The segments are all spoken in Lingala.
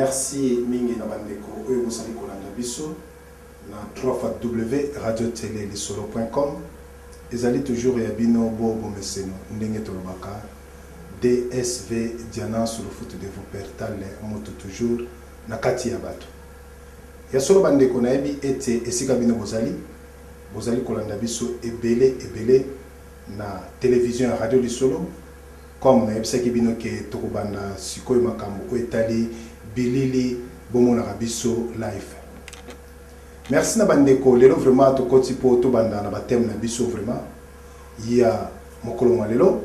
Merci mingi na bandeko oyo bosali kolanda biso na www.radiotélé-lisolo.com. Ezali toujours ya bino bobo meseno ndenge tolobaka DSV Diana sur le foot de vos pertale moto toujours na kati ya bato. Ya solo bandeko na yebi ete esika bino bozali kolanda biso ebele na télévision ya radio lisolo comme na yebisaki bino ke tokobanda sikoyo makambo ko etali bilili bomona biso live. Merci na bandeko lelo vraiment to koti po to banda na batem na biso vraiment ya mokolo mwa lelo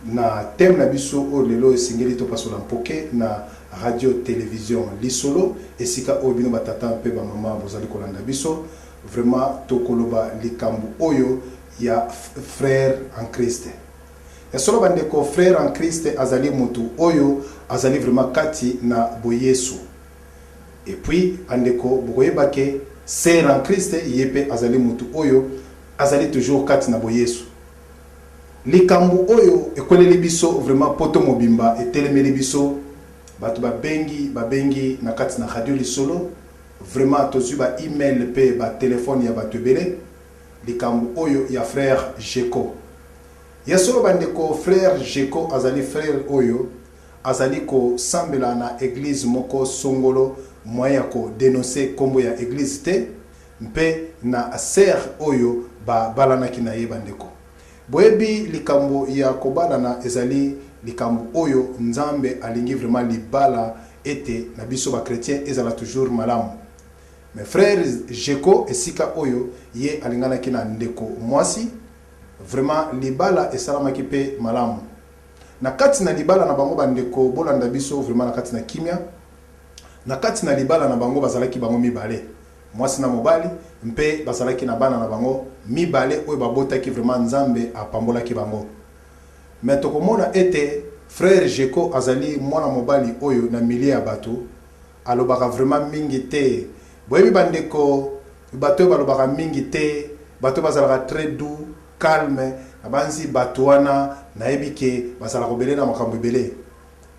na thème na biso o lelo esingeli to pasola mpoke na radio télévision lisolo esika o bino batata pe ba mama bozali kolanda biso vraiment to koloba likambu oyo ya frère en Christ. Ya solo bandeko frère en Christ azali mutu oyo azali vraiment kati na boyesu. Et puis bandeko boyebake sœur en Christ yepe azali mutu oyo azali toujours kati na boyesu. Likambu oyo ekoleli biso vraiment poto mobimba etelemeli biso bato babengi na kati na radio lisolo vraiment tozu ba email pe ba téléphone ya bato ebele likambu oyo ya frère Jeko. Ya solo bandeko frère Jeko azali frère oyo azali ko sambela na église moko songolo moya ko dénoncer kombo ya église te mpe na sœur oyo ba balana kina ye bandeko. Boyebi likambo ya kobalana ezali likambo oyo nzambe alingi vraiment libala ete na biso ba chrétien ezala toujours malamu. Mais frère Jeko esika oyo ye alingana kina ndeko mwasi vraiment libala esalamaki pe malamu. Na kati na libala na bango bandeko bolanda biso vraiment na kati na kimia. Na kati na libala na bango bazalaki bango mibale. Mwasi na mobali mpe bazalaki na bana na bango mibale oyo babotaki vraiment nzambe apambolaki bango. Mais tokomona ete frère Jeko azali mwana mobali oyo na milie ya bato alobaka vraiment mingi te. Boyebi bandeko bato balobaka mingi te, bato bazalaka très doux, calme, abanzi bato wana nayebi ke bazala kobele na makambo ebele.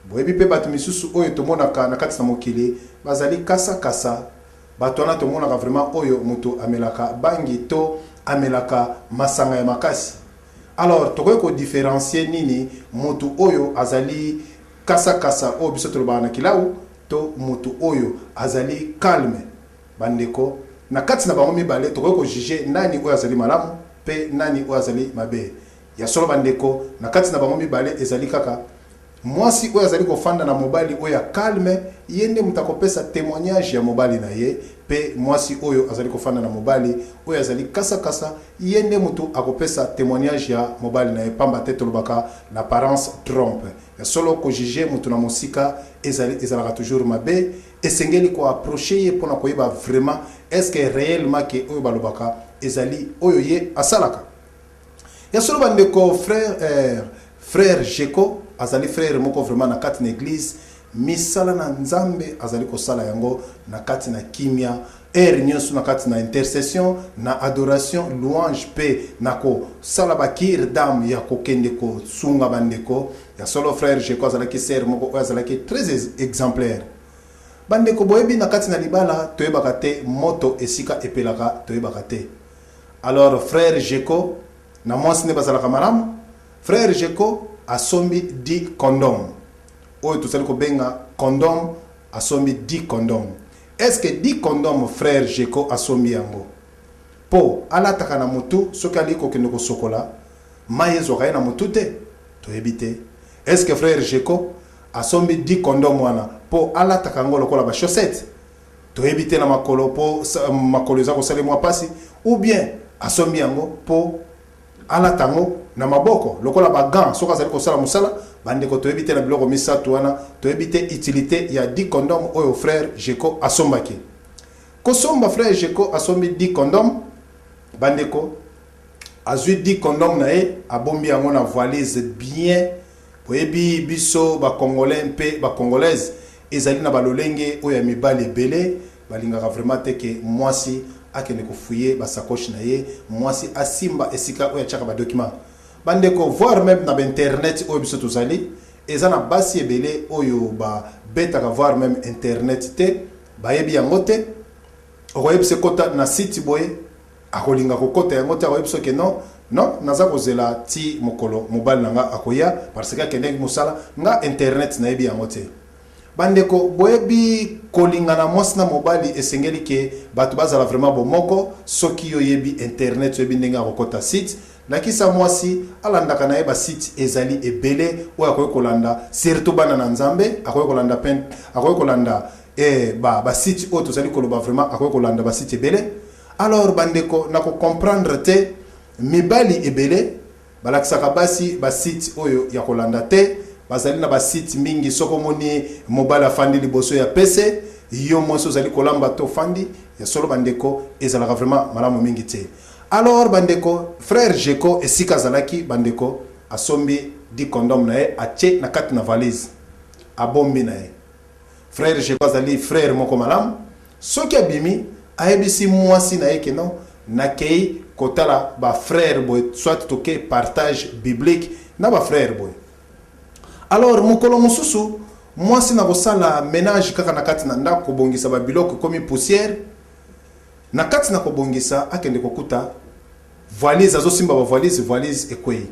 Boyebi pe bato misusu oyo tomonaka na kati na mokili bazali kasa bato wana tomonaka vraiment oyo moto amelaka bangi to amelaka masanga ya makasi. Alors tokoki ko différencier nini moto oyo azali kasa oyo biso tolobaka na kilau to moto oyo azali calme. Bandeko na kati na bango mibale tokoki ko juger nani oyo azali malamu pe nani oyo azali mabe. Ya solo bandeko na kati na bango mibale ezali kaka mwasi oyo azali kofanda na mobali oyo ya calme yende mutakopesa témoignage ya mobali na ye pe mwasi oyo azali kofanda na mobali oyo azali kasa yende mutu akopesa témoignage ya mobali na ye pamba te tolobaka l'apparence trompe. Ya solo ko juger mutu na mosika ezalaka toujours mabe esengeli ko approcher ye pona koyeba vraiment est-ce que réellement ke oyo balobaka ezali oyo ye asalaka. Ya solo bandeko frère Jeko azali frère moko vraiment na kati na église misala na nzambe azali kosala yango na kati na kimia nyonso na kati na intercession na adoration louange pe na ko sala bakir dam ya kokende ko sunga bandeko. Ya solo frère Jeko azalaki sœur moko oyo azalaki très exemplaire. Bandeko boyebi na kati na libala toyebaka te moto esika epelaka toyebaka te. Alors frère Jeko na mwasi ne bazalaka malamu. Frère Jeko asombi 10 condoms. Oyo tozali kobenga condom asombi 10 condoms. Est-ce que 10 condoms frère Jeko asombi yango? Po alataka na mutu soki ali kokende kosokola maye ezwaka ye na mutu te toyebi te. Est-ce que frère Jeko asombi 10 condoms wana po alataka yango lokola ba chaussette toyebi te na makolo po makolo eza kosalemwa pasi ou bien asombi yango po alatango na maboko lokola ba gants soka zali kosala musala bandeko toyebi te na biloko misato wana toyebi te utilité ya 10 condoms oyo frère Jeko asombaki. Kosomba frère Jeko asombi 10 condoms bandeko azui 10 condoms na ye abombi yango na valise bien. Boyebi biso ba congolais mpe ba congolaise ezali na balolenge oyo ya mibale ebele balingaka vraiment te ke mwasi akende kofuye ba sacoche na ye mwasi asimba esika oyo achaka ba document bandeko voir même na internet oyo biso tozali ezana basi ebele oyo ba beta voir même internet te ba yebi yango te okoyebise kota na site boye akolinga kokota yango te akoyebise ke non naza kozela ti mokolo mobile nanga akoya parce que akendeki mosala nga internet na yebi yango te bandeko boyebi kolingana mwasi na mobali esengeli ke bato bazala vraiment bomoko soki yo yebi internet yebi ndenge akokota site nakisa mwasi alandaka na ye basite ezali ebele oyo akoki kolanda surtout bana na nzambe akoki kolanda akoki kolanda basite oyo tozali koloba vraiment akoki kolanda basite ebele alors bandeko nako comprendre te mibali ebele balakisaka basi basite oyo ya kolanda te bazali na basite mingi soko moni mobile afandi liboso ya pese yo mwasi ozali kolamba to fandi ya solo bandeko ezalaka vraiment malamu mingi te. Alors bandeko frère Jeko esika zalaki bandeko asombi di condom na ye ache na kati na valise abombi na ye frère Jeko azali frère moko malamu soki abimi ayebisi mwasi na ye ke non nakei kotala ba frère boy soit toke partage biblique na ba frère boy. Alors mukolo mususu mwasi na kosala ménage kaka na kati na ndako kobongisa ba biloko komi poussière na kati na kobongisa akende kokuta valise azosimba ba valise ekwei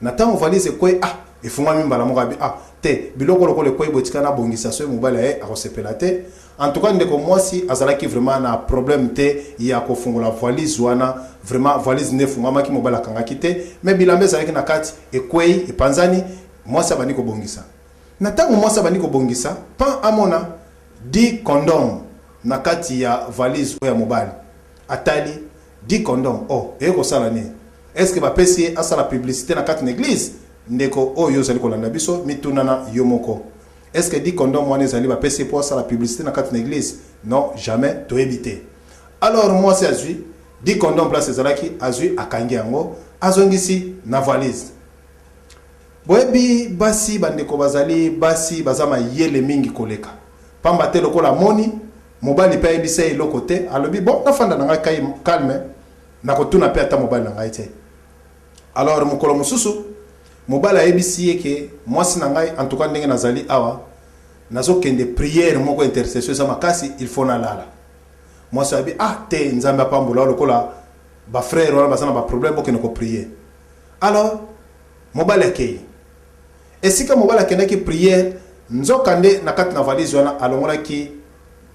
na tango valise ekwei efungwami mbala moko abi te biloko lokolo ekwei botika na bongisa so mobile ye akosepela te. En tout cas ndeko mwasi azalaki vraiment na problème te ya kofungola valise wana vraiment valise ne fungwamaki mobile akangaki te mais bilambe ezalaki na kati ekwei epanzani mwasi abandi kobongisa na tango mwasi abandi kobongisa pan amona di condom na kati ya valise oya mobile atali di condom eko sala ne est-ce que ba pesi asala publicité na kati na église ndeko oyo zali kolanda biso mitunana yomoko est-ce que di condom wana zali ba pesi pour asala publicité na kati na église non jamais to éviter. Alors moi c'est azui di condom place ezalaki azui akangi yango azongisi na valise boyebi basi bandeko bazali basi bazama yele mingi koleka pamba te lokola moni mobali pe ebisa eloko te alobi bon nafanda nanga kai calme nakotuna pe ata mobali nanga ite. Alors mukolo mususu mobali ayebisi yeke mwasi na ngai en tout cas ndenge nazali awa nazokende prière moko intercession za makasi il faut na lala mwasi abi te nzambe apambola lokola ba frère wana basana ba problème bokene ko prier. Alors mobali akei esika mobali akendaki prière nzokande na kati na valise wana alongolaki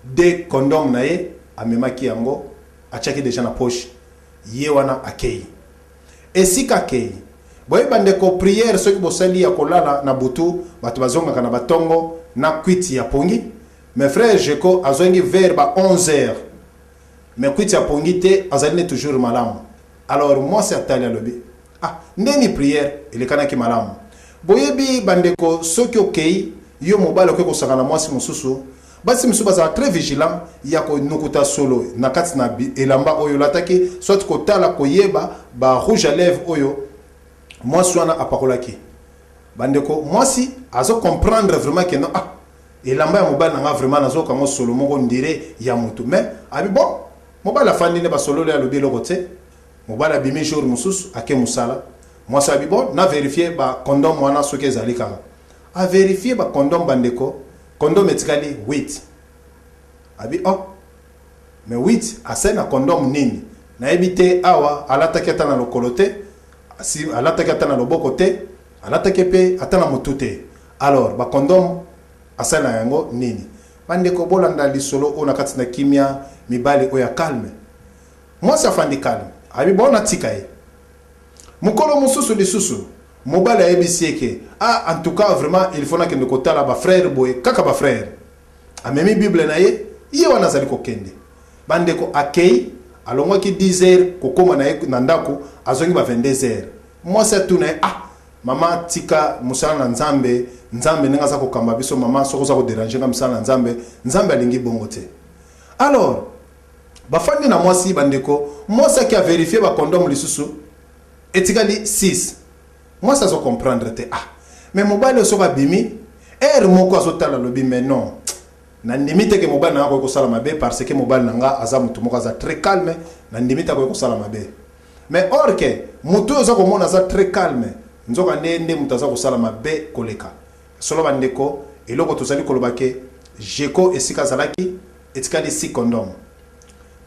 de condom na ye amemaki yango achaki déjà na poche ye wana akei esika akei boye bandeko prière soki bosali ya kolala na butu bato bazongaka na batongo na kwiti ya pongi mes frères Jeko azongi vers ba 11h mais kwiti ya pongi te azali toujours malamu. Alors moi c'est atali alobi ndeni prière elekanaki malamu boyebi bandeko soki okei yo mobile okeko sakana mwasi mususu basi mususu bazala très vigilant ya ko nukuta solo na kati na elamba oyo lataki soit kotala koyeba ba rouge à lèvres oyo mwasi wana apakolaki bandeko mwasi azo comprendre vraiment que non elamba ya mobile nanga vraiment nazo kango solo moko ndire ya mutu mais abi bon mobile afandi ne ba solo le alobi loko te mobile abimi jour mususu ake musala mwasi abi bon na vérifier ba condom wana soki ezali kaka a vérifier ba condom bandeko condom etikali 8 abi mais 8 asena condom nini na ebite awa alataki ata na lokolo te si alataki ata na loboko te alataki pe ata na motu te. Alors ba condom asena yango nini bandeko bolanda lisolo ona kati na kimia mibali oya calme mwasi afandi calme abi bona tika ye mukolo mususu lisusu mobile ayebisi eke en tout cas vraiment il faut na kende kotala ba frère boye kaka ba frère amemi bible na ye wana zali kokende bandeko akei alongwaki 10h kokoma na ye na ndako azongi ba 22h mwasi atuna ye mama tika musala na nzambe nenga za kokamba biso mama soko za ko déranger nga musala na nzambe alingi bongo te. Alors bafandi na mwasi bandeko mwasi ki a vérifier ba condom lisusu etikali 6 mwasi azo comprendre te mais mobile soka bimi moko azotala lobi mais non na limite ke mobile nanga ko sala mabe parce que mobile nanga aza mutu moko aza très calme na limite ko sala mabe mais or que mutu oza ko mona aza très calme nzoka nende mutu aza ko sala mabe koleka solo bandeko eloko tozali koloba ke jeko esika zalaki etikali si condom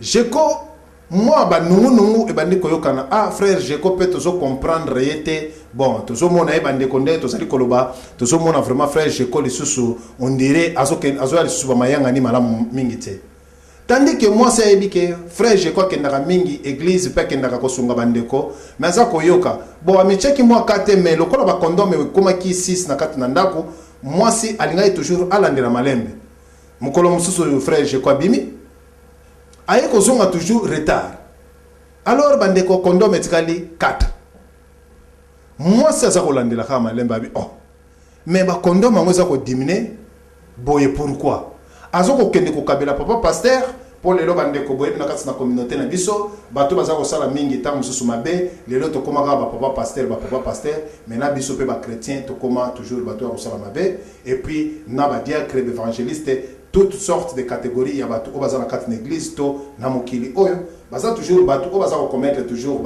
jeko moi banungu ebandi koyokana ah frère jeko pe tozo comprendre yete bon tozo mona ebandi konde tozali koloba tozo mona vraiment frère jeko lisusu on dirait azo lisusu ba mayanga ni malamu mingi te tandis que moi c'est ebike frère jeko kendaka mingi église pe kendaka kosunga bandeko mais aza koyoka bon amicheki moi kate mais lokola ba condom ekoma ki 6 na kati na ndako moi si alinga toujours alandela malembe mukolo mususu frère jeko abimi aye kozonga toujours retard alors bandeko condom etikali 4 moi ça za kolandela kama lemba bi oh mais ba condom angoza ko diminuer boye pourquoi azoko kende ko kabela papa pasteur pour lelo bandeko boye na kati na communauté na biso bato baza ko sala mingi ta mususu mabe lelo to koma ba papa pasteur mais na biso pe ba chrétien to koma toujours bato ko sala mabe et puis na ba diacre évangéliste toutes sortes de catégories ya bato obaza na kati na église to na mokili oyo baza toujours bato obaza ko commettre toujours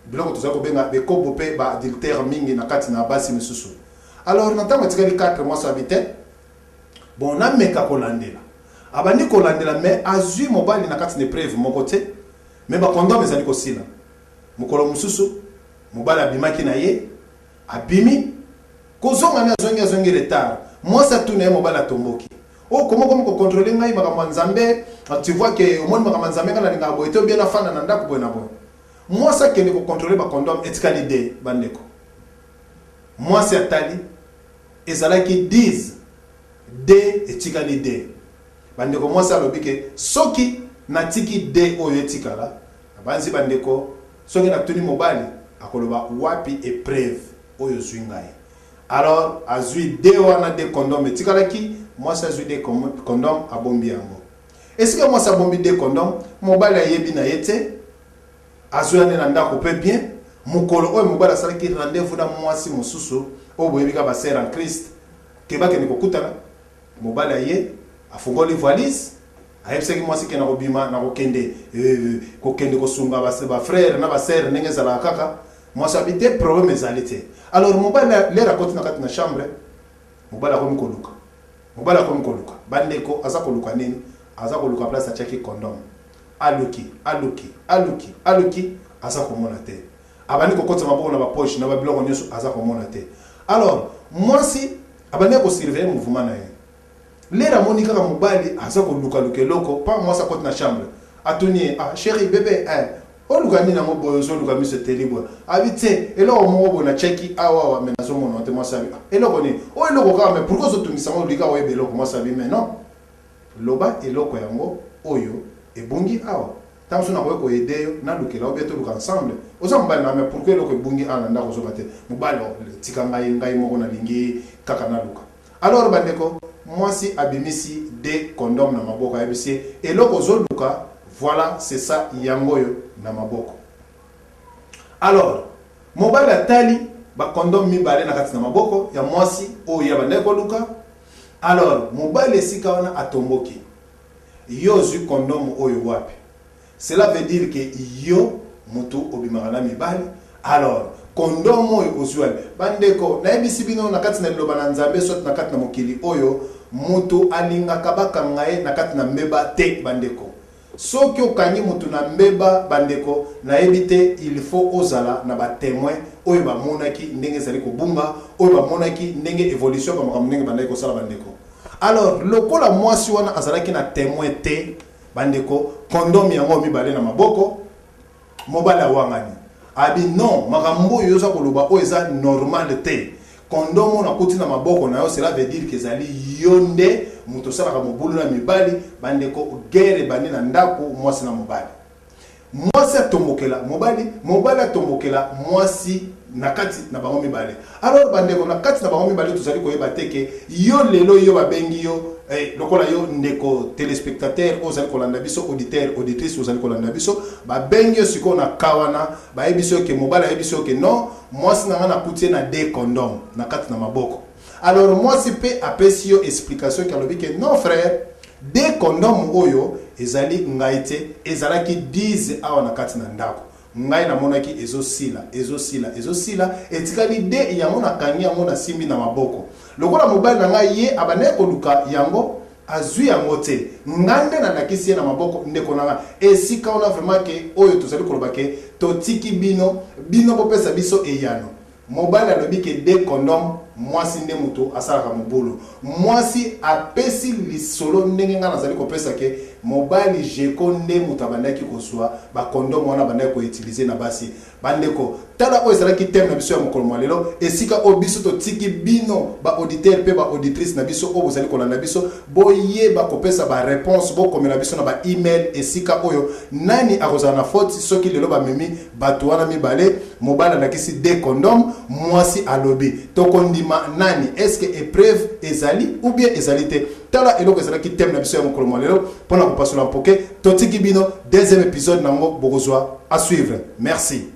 biloko tozako benga be kobo pe ba adultère mingi na kati na basi misusu alors na tango tikali 4 mois habité bon na meka kolandela abandi kolandela mais azui mobali na kati ne preuve moko te mais ba condom ezali ko sila mukolo mususu mobali abimaki na ye abimi kozonga na zongi retard moi ça tourne mobali atomboki oh comment ko contrôler ngai makambo nzambe tu vois que au moins makambo nzambe kana linga boye to bien afana na ndako boye na boye moi ça kende ko contrôler ba condom etikali de bandeko moi c'est atali ezalaki 10 de etikali de bandeko moi ça lobike soki natiki de oyo etikala banzi bandeko soki na tuni mobali akoloba wapi épreuve oyo zwingai alors azui de wana de condom etikalaki moi ça azui de condom abombi yango est-ce que moi ça bombi de condom mobali ayebi na yete azui na ndako pe bien mukolo oyo mobali asalaki rendez-vous na mwasi mususu oyo boyebika ba sœur en Christ kebake ni kokutana mobali aye afungoli valise ayebisaki mwasi ke na kobima na kokende kosunga ba frère na ba sœur ndenge ezalaka kaka mwasi abite problème ezali te alors mobali le raconte na kati na chambre mobali akomi koluka bandeko aza koluka nini aza koluka place atiaki condom aluki aza komona te abandi kokota maboko na ba poche na ba biloko nyonso aza komona te alors mwasi abandi ko surveiller mouvement na ye lera moni kaka mobali aza koluka loko pa mwasi akoti na chambre atuni ah chérie bébé olugani na moboyo zo luka mise terrible abite eloko moko na cheki awa menazo mona te mwasi abi eloko ni o eloko kama mais pourquoi zo tungisa mo lika o ebelo ko mwasi abi mais non loba eloko yango oyo ebungi awa tanso na ko edeyo na lukela obeto luka ensemble oza mbali na mais pourquoi eloko ebungi ana ndako zo bate mobali tika ngai moko na lingi kaka na luka alors bandeko mwasi abimisi de condom na maboko abisi eloko zo luka voilà c'est ça yangoyo na maboko alors mobali atali ba condom mibale na kati na maboko ya mwasi oyo ya bandeko luka alors mobali esika wana atomboki yo zu condom oyo wapi cela veut dire que yo mutu obimaka na mibali alors condom oyo ozuali bandeko na ebisi bino na kati na liloba na nzambe sot na kati na mokili oyo mutu alingaka bakanga ye na kati na mbeba te bandeko soki okangi mutu na mbeba bandeko na ebite il faut ozala na ba témoin oyo bamonaki ndenge ezali kobunga oyo bamonaki ndenge évolution ba makambo ndenge bandeko sala bandeko alors lokola mwasi wana azalaki na témoin te bandeko condom yango mibale na maboko mobali awangani abi non makambo yoza koloba o eza normal te condom na kuti na maboko na yo cela veut dire que ezali yonde muto sala ka mobulu na mibali bandeko guerre bani na ndako mwasi na mobali mwasi atombokela mobali atombokela mwasi na kati na bango mibale alors bandeko na kati na bango mibale tozali koyeba teke yo lelo yo babengi yo lokola yo ndeko téléspectateur ozali kolanda biso auditeur auditrice ozali kolanda biso babengi yo siko na kawana bayebiso ke mobali ayebiso ke non mwasi na ngana kutie na de condom na kati na maboko alors mwasi pe apesi yo explication ki alobi ke non frère de condom oyo ezali ngaite ezalaki 10 awa na kati na ndako ngai na monaki ezosila etikali de yango na kangi yango na simbi na maboko lokola mobali na ngai ye abane koluka yango azui yango te ngande na nakisi ye na maboko ndeko na nga esika ona vraiment ke oyo tozali koloba ke totiki bino bopesa biso eyano mobali alobi ke de condom mwasi nde muto asalaka mobulu mwasi apesi lisolo ndenge nga nazali kopesa ke mobali jeko nde muto abandaki kozwa ba condom wana bandaki koutiliser na basi bandeko tala oyo ezalaki teme na biso ya mokolo mwa lelo esika oyo biso totiki bino ba auditeur mpe ba auditrice na biso oyo bozali kolanda biso boyeba kopesa ba réponse bokomela biso na ba email esika oyo nani akozala na faute soki lelo bamemi bato wana mibale mobali andakisi de condom mwasi alobi tokondima nani est-ce que épreuve ezali ou bien ezali te tala eloko ezalaki teme na biso ya mokolo mwa lelo mpona kopasola mpoke totiki bino deuxième épisode nango bokozwa à suivre merci.